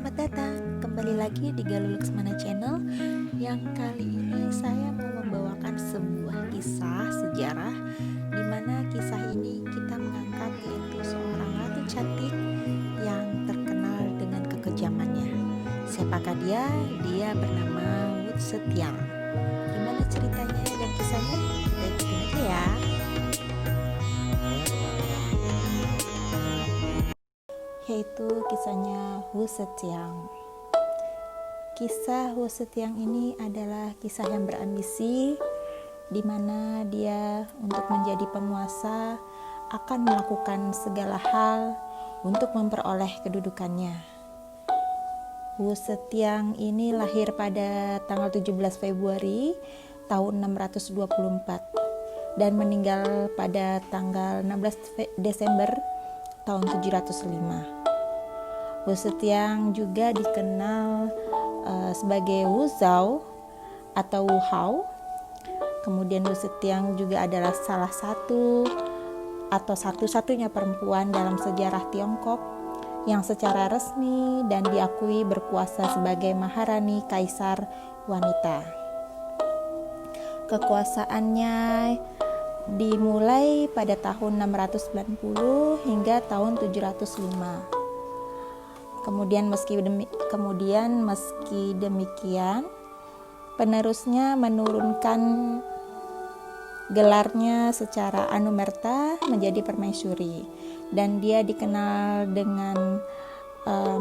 Selamat datang kembali lagi di Galuh Luxmana Channel. Yang kali ini saya mau membawakan sebuah kisah sejarah, di mana kisah ini kita mengangkat yaitu seorang ratu cantik yang terkenal dengan kekejamannya. Siapakah dia? Dia bernama Wu Zetiang. Gimana ceritanya dan kisahnya? Kita ikutin aja ya. Yaitu kisahnya Wu Zetiang. Kisah Wu Zetiang ini adalah kisah yang berambisi, di mana dia untuk menjadi penguasa akan melakukan segala hal untuk memperoleh kedudukannya. Wu Zetiang ini lahir pada tanggal 17 Februari tahun 624 dan meninggal pada tanggal 16 Desember tahun 705. Wu Zetiang juga dikenal sebagai Wu Zhao atau Wu Hao. Kemudian Wu Zetiang juga adalah salah satu atau satu-satunya perempuan dalam sejarah Tiongkok yang secara resmi dan diakui berkuasa sebagai Maharani Kaisar wanita. Kekuasaannya dimulai pada tahun 690 hingga tahun 705. Kemudian meski demikian, penerusnya menurunkan gelarnya secara anumerta menjadi permaisuri, dan dia dikenal dengan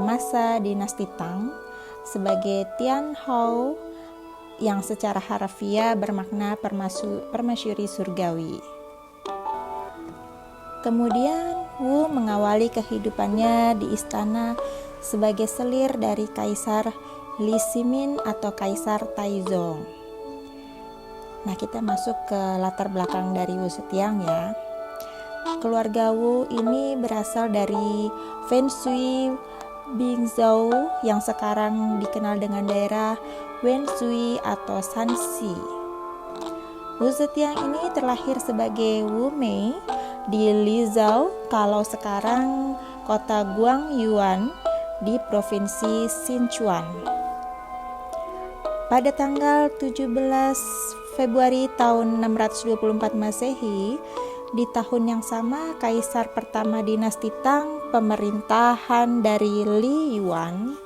masa dinasti Tang sebagai Tian Hou, yang secara harfiah bermakna permaisuri surgawi. Kemudian Wu mengawali kehidupannya di istana sebagai selir dari Kaisar Li Shimin atau Kaisar Taizong. Nah, kita masuk ke latar belakang dari Wu Zetiang ya. Keluarga Wu ini berasal dari Fenshui Bingzhou yang sekarang dikenal dengan daerah Wenzhou atau Shanxi. Wu Zetiang ini terlahir sebagai Wu Mei di Lizhou, kalau sekarang kota Guangyuan di provinsi Sichuan. Pada tanggal 17 Februari tahun 624 Masehi, di tahun yang sama kaisar pertama dinasti Tang, pemerintahan dari Li Yuan,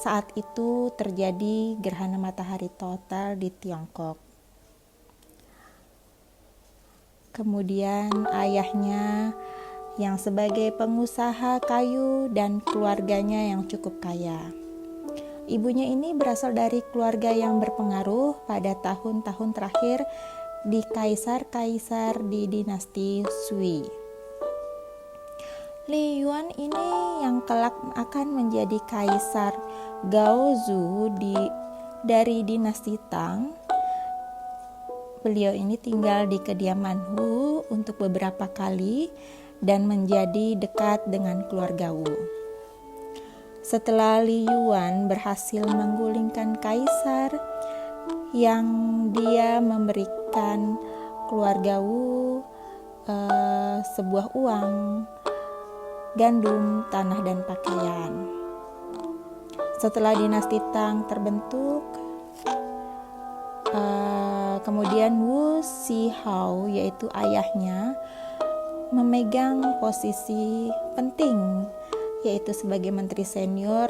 saat itu terjadi gerhana matahari total di Tiongkok. Kemudian ayahnya yang sebagai pengusaha kayu dan keluarganya yang cukup kaya. Ibunya ini berasal dari keluarga yang berpengaruh pada tahun-tahun terakhir di kaisar-kaisar di dinasti Sui. Li Yuan ini yang kelak akan menjadi kaisar Gaozu dari dinasti Tang. Beliau ini tinggal di kediaman Wu untuk beberapa kali dan menjadi dekat dengan keluarga Wu. Setelah Li Yuan berhasil menggulingkan kaisar, yang dia memberikan keluarga Wu sebuah uang, gandum, tanah, dan pakaian. Setelah dinasti Tang terbentuk, kemudian Wu Zihao, yaitu ayahnya, memegang posisi penting, yaitu sebagai menteri senior,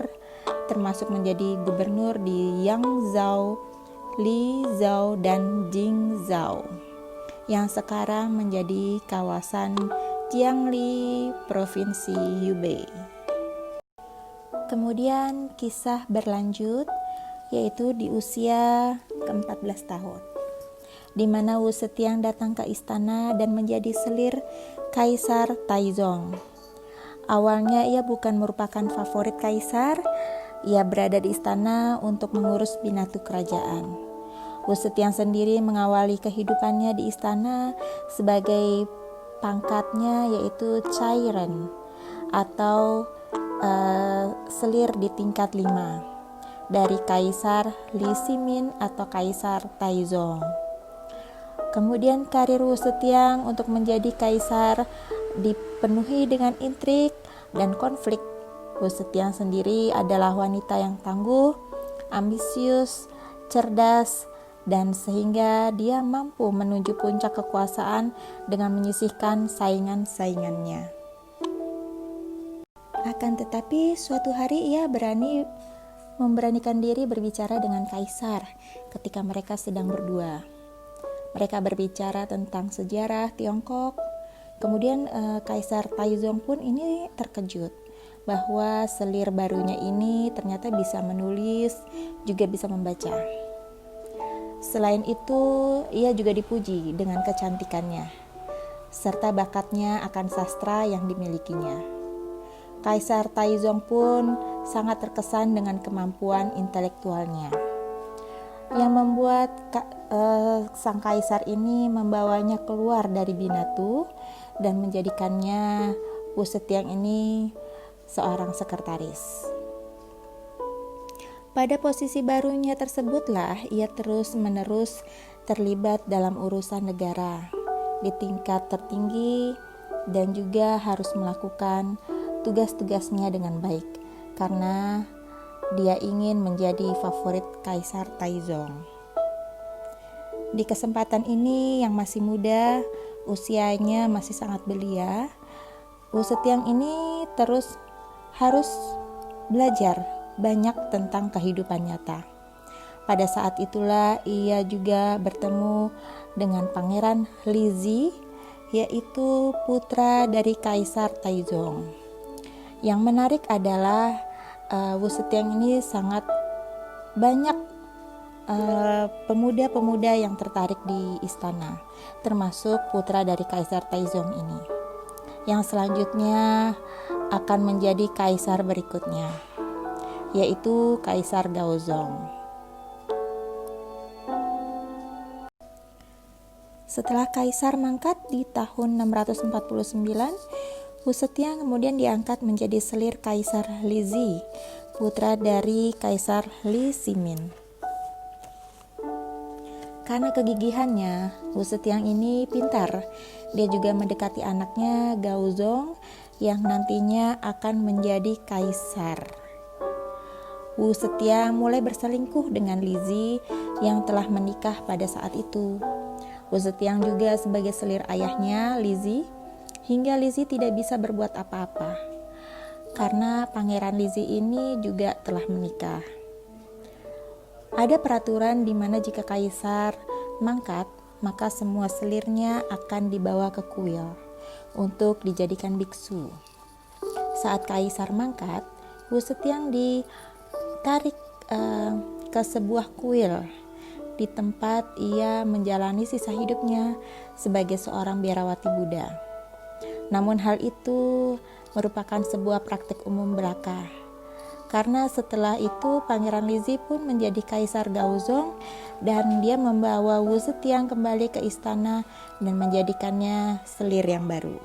termasuk menjadi gubernur di Yangzhou, Lizhou, dan Jingzhou, yang sekarang menjadi kawasan Jiangli, provinsi Hubei. Kemudian kisah berlanjut, yaitu di usia ke-14 tahun, di mana Wu Zetiang datang ke istana dan menjadi selir Kaisar Taizong. Awalnya ia bukan merupakan favorit kaisar, ia berada di istana untuk mengurus binatu kerajaan. Wu Zetiang sendiri mengawali kehidupannya di istana sebagai pangkatnya yaitu Cairen atau selir di tingkat 5 dari Kaisar Li Shimin atau Kaisar Taizong. Kemudian karir Wu Zetiang untuk menjadi kaisar dipenuhi dengan intrik dan konflik Wu Zetiang sendiri adalah wanita yang tangguh, ambisius, cerdas, dan sehingga dia mampu menuju puncak kekuasaan dengan menyisihkan saingan-saingannya. Akan tetapi suatu hari ia memberanikan diri berbicara dengan kaisar ketika mereka sedang berdua. Mereka berbicara tentang sejarah Tiongkok. Kemudian Kaisar Taizong pun ini terkejut bahwa selir barunya ini ternyata bisa menulis, juga bisa membaca. Selain itu, ia juga dipuji dengan kecantikannya, serta bakatnya akan sastra yang dimilikinya. Kaisar Taizong pun sangat terkesan dengan kemampuan intelektualnya, yang membuat sang kaisar ini membawanya keluar dari Binatu dan menjadikannya Wu Zetiang ini seorang sekretaris. Pada posisi barunya tersebutlah ia terus-menerus terlibat dalam urusan negara di tingkat tertinggi dan juga harus melakukan tugas-tugasnya dengan baik karena dia ingin menjadi favorit Kaisar Taizong. Di kesempatan ini yang masih muda, usianya masih sangat belia, Wu Zetiang ini terus harus belajar banyak tentang kehidupan nyata. Pada saat itulah ia juga bertemu dengan Pangeran Lizi, yaitu putra dari Kaisar Taizong. Yang menarik adalah Wu Zetiang ini sangat banyak pemuda-pemuda yang tertarik di istana, termasuk putra dari Kaisar Taizong ini, yang selanjutnya akan menjadi kaisar berikutnya, yaitu Kaisar Gaozong. Setelah kaisar mangkat di tahun 649, Wu Zetiang kemudian diangkat menjadi selir Kaisar Lizi, putra dari Kaisar Li Zimin. Karena kegigihannya, Wu Zetiang ini pintar. Dia juga mendekati anaknya Gaozong yang nantinya akan menjadi kaisar. Wu Zetiang mulai berselingkuh dengan Lizi yang telah menikah pada saat itu. Wu Zetiang juga sebagai selir ayahnya Lizi, hingga Lizi tidak bisa berbuat apa-apa karena Pangeran Lizi ini juga telah menikah. Ada peraturan di mana jika kaisar mangkat, maka semua selirnya akan dibawa ke kuil untuk dijadikan biksu. Saat kaisar mangkat, Wu Zetiang ditarik ke sebuah kuil di tempat ia menjalani sisa hidupnya sebagai seorang biarawati Buddha. Namun hal itu merupakan sebuah praktik umum belaka, karena setelah itu Pangeran Lizi pun menjadi Kaisar Gaozong dan dia membawa Wu Zetiang kembali ke istana dan menjadikannya selir yang baru.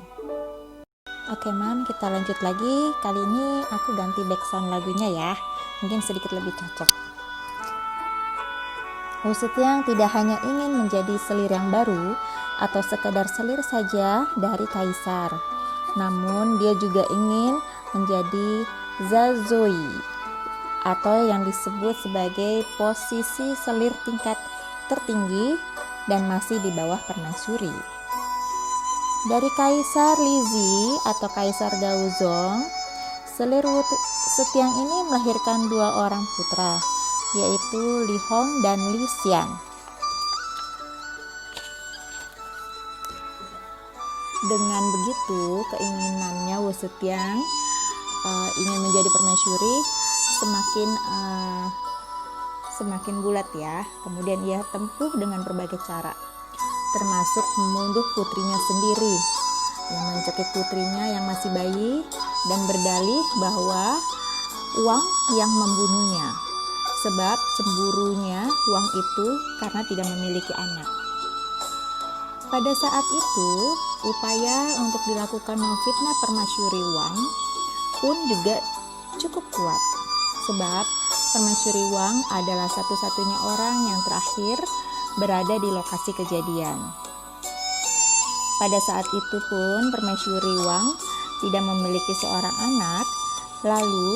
Oke Mam, kita lanjut lagi. Kali ini aku ganti background lagunya ya, mungkin sedikit lebih cocok. Wu Zetiang tidak hanya ingin menjadi selir yang baru atau sekedar selir saja dari kaisar, namun dia juga ingin menjadi Zazoi atau yang disebut sebagai posisi selir tingkat tertinggi dan masih di bawah permaisuri. Dari Kaisar Lizi atau Kaisar Gaozong, selir Wu Zetiang ini melahirkan 2 orang putra, yaitu Li Hong dan Li Xian. Dengan begitu, keinginannya Wu Zetiang ingin menjadi permaisuri semakin bulat ya. Kemudian ia tempuh dengan berbagai cara, termasuk membunuh putrinya sendiri, yang mencekik putrinya yang masih bayi dan berdalih bahwa Wang yang membunuhnya, sebab cemburunya Wang itu karena tidak memiliki anak. Pada saat itu, upaya untuk dilakukan memfitnah permaisuri Wang pun juga cukup kuat, sebab permaisuri Wang adalah satu-satunya orang yang terakhir berada di lokasi kejadian. Pada saat itu pun permaisuri Wang tidak memiliki seorang anak Lalu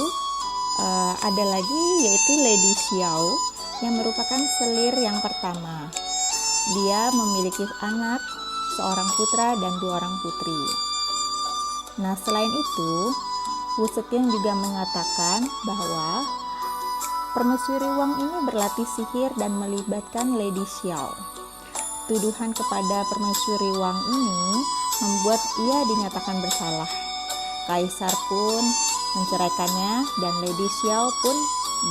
ada lagi yaitu Lady Xiao yang merupakan selir yang pertama. Dia memiliki anak, seorang putra dan 2 orang putri. Nah, selain itu, Wu Zetian juga mengatakan bahwa permaisuri Wang ini berlatih sihir dan melibatkan Lady Xiao. Tuduhan kepada permaisuri Wang ini membuat ia dinyatakan bersalah. Kaisar pun menceraikannya dan Lady Xiao pun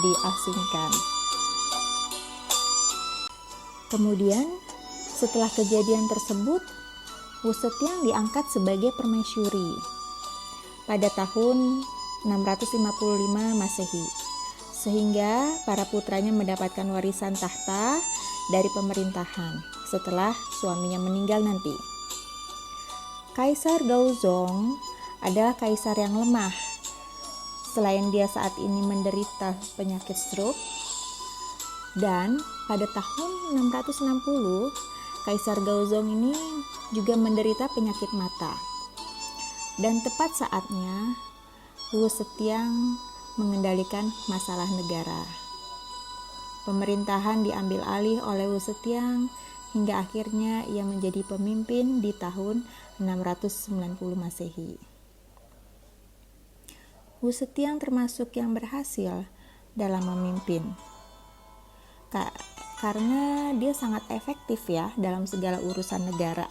diasingkan. Kemudian, setelah kejadian tersebut, Wu Zetian diangkat sebagai permaisuri pada tahun 655 Masehi, sehingga para putranya mendapatkan warisan tahta dari pemerintahan setelah suaminya meninggal nanti. Kaisar Gaozong adalah kaisar yang lemah. Selain dia saat ini menderita penyakit stroke, dan pada tahun 660, Kaisar Gaozong ini juga menderita penyakit mata. Dan tepat saatnya, Wu Zetian mengendalikan masalah negara. Pemerintahan diambil alih oleh Wu Zetian hingga akhirnya ia menjadi pemimpin di tahun 690 Masehi. Wu Zetian termasuk yang berhasil dalam memimpin. Karena dia sangat efektif ya dalam segala urusan negara.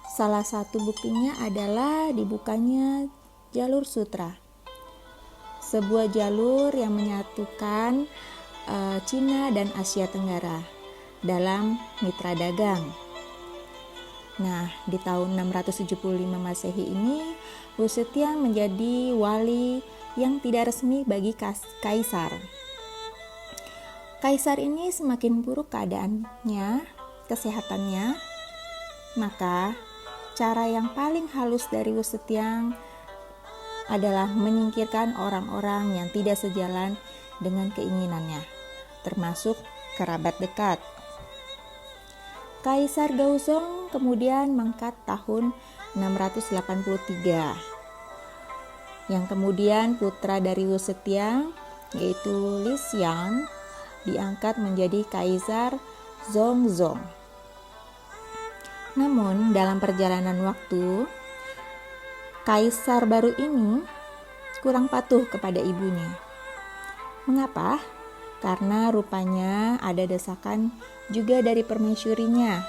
Salah satu buktinya adalah dibukanya jalur sutra, sebuah jalur yang menyatukan Cina dan Asia Tenggara dalam mitra dagang. Nah, di tahun 675 Masehi ini, Wu Zetian menjadi wali yang tidak resmi bagi kaisar. Kaisar ini semakin buruk keadaannya, kesehatannya, maka cara yang paling halus dari Wu Zetian adalah menyingkirkan orang-orang yang tidak sejalan dengan keinginannya, termasuk kerabat dekat. Kaisar Gaozong kemudian mangkat tahun 683, yang kemudian putra dari Wu Zetian yaitu Li Xiang diangkat menjadi Kaisar Zhongzong. Namun dalam perjalanan waktu, kaisar baru ini kurang patuh kepada ibunya. Mengapa? Karena rupanya ada desakan juga dari permaisurinya,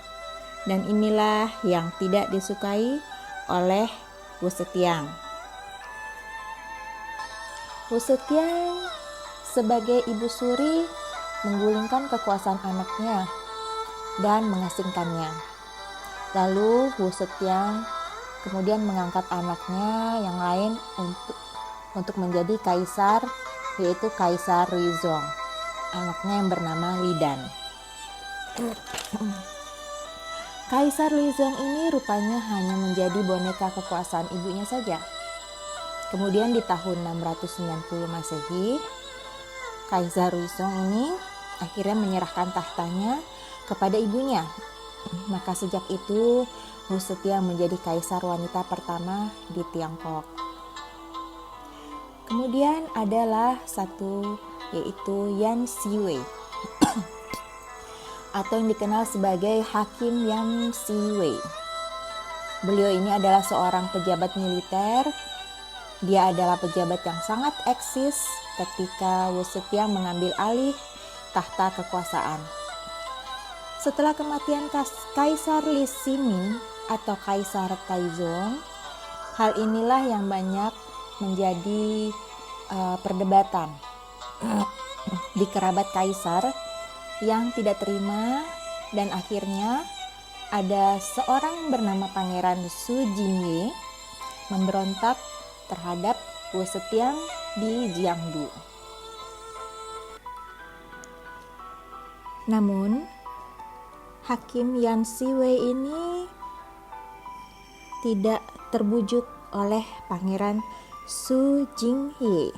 dan inilah yang tidak disukai oleh Wu Zetian. Wu Zetian sebagai ibu suri menggulingkan kekuasaan anaknya dan mengasingkannya. Lalu Wu Zetian kemudian mengangkat anaknya yang lain untuk menjadi kaisar, yaitu Kaisar Ruizong. Anaknya yang bernama Lidan. Kaisar Ruizong ini rupanya hanya menjadi boneka kekuasaan ibunya saja. Kemudian di tahun 690 Masehi, Kaisar Ruizong ini akhirnya menyerahkan tahtanya kepada ibunya. Maka sejak itu Wu Zetian menjadi kaisar wanita pertama di Tiongkok. Kemudian adalah satu yaitu Yan Shiwei atau yang dikenal sebagai Hakim Yan Shiwei. Beliau ini adalah seorang pejabat militer. Dia adalah pejabat yang sangat eksis ketika Wu Zetian mengambil alih tahta kekuasaan. Setelah kematian Kaisar Li Ximing atau Kaisar Taizong, hal inilah yang banyak menjadi perdebatan di kerabat kaisar yang tidak terima, dan akhirnya ada seorang bernama Pangeran Su Jingye memberontak terhadap Wu Zetian di Jiangdu. Namun Hakim Yan Shiwei ini tidak terbujuk oleh Pangeran Su Jingye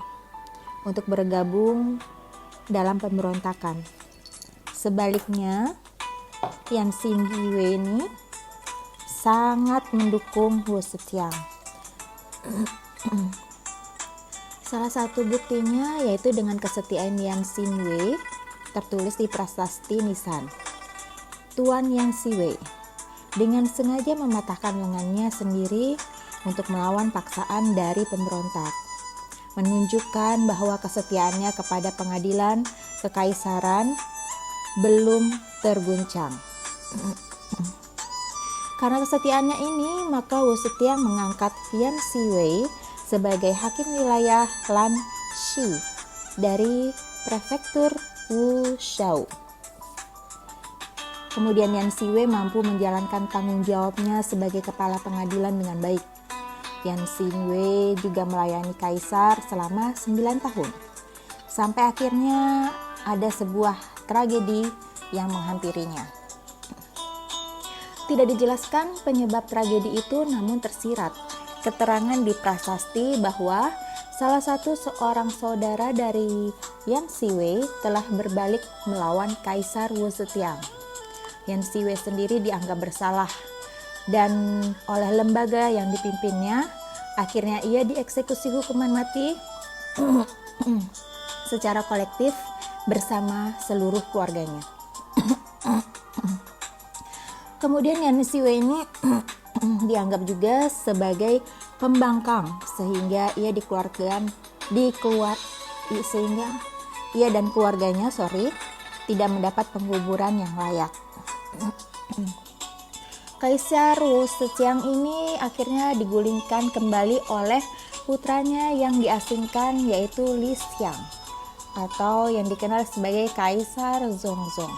untuk bergabung dalam pemberontakan. Sebaliknya, Yan Shiwei ini sangat mendukung Wu Zetian. Salah satu buktinya yaitu dengan kesetiaan Yan Xinwei tertulis di prasasti Nisan. Tuan Yan Xinwei dengan sengaja mematahkan lengannya sendiri untuk melawan paksaan dari pemberontak, menunjukkan bahwa kesetiaannya kepada pengadilan kekaisaran belum terguncang. Karena kesetiaannya ini, maka Wu Zetiang mengangkat Yan Xinwei sebagai hakim wilayah Lanxi dari prefektur Wushao. Kemudian Yan Xinwei mampu menjalankan tanggung jawabnya sebagai kepala pengadilan dengan baik. Yan Xinwei juga melayani kaisar selama 9 tahun. Sampai akhirnya ada sebuah tragedi yang menghampirinya. Tidak dijelaskan penyebab tragedi itu, namun tersirat keterangan di prasasti bahwa salah satu seorang saudara dari Yan Xinwei telah berbalik melawan Kaisar Wu Zetiang. Yan Xinwei sendiri dianggap bersalah dan oleh lembaga yang dipimpinnya akhirnya ia dieksekusi hukuman mati secara kolektif bersama seluruh keluarganya. Kemudian Yan Xinwei ini dianggap juga sebagai pembangkang sehingga ia sehingga ia dan keluarganya tidak mendapat penguburan yang layak. Kaisar Wu Zetiang ini akhirnya digulingkan kembali oleh putranya yang diasingkan, yaitu Li Xiang atau yang dikenal sebagai Kaisar Zhongzong,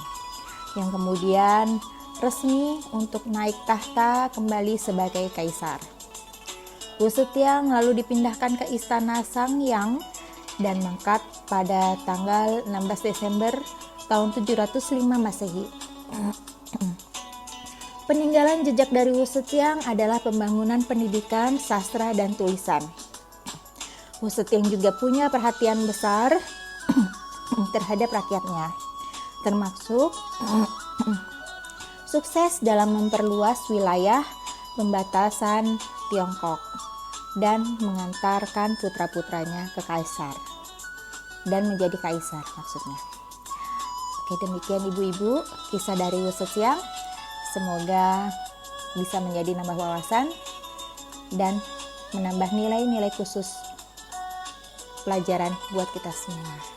yang kemudian resmi untuk naik tahta kembali sebagai kaisar. Wu Zetiang lalu dipindahkan ke istana Sangyang dan mangkat pada tanggal 16 Desember tahun 705 Masehi. Peninggalan jejak dari Wu Zetiang adalah pembangunan pendidikan, sastra, dan tulisan. Wu Zetiang juga punya perhatian besar terhadap rakyatnya, termasuk sukses dalam memperluas wilayah pembatasan Tiongkok dan mengantarkan putra-putranya ke kaisar dan menjadi kaisar maksudnya. Oke, demikian ibu-ibu kisah dari Wu Zetiang. Semoga bisa menjadi nambah wawasan dan menambah nilai-nilai khusus pelajaran buat kita semua.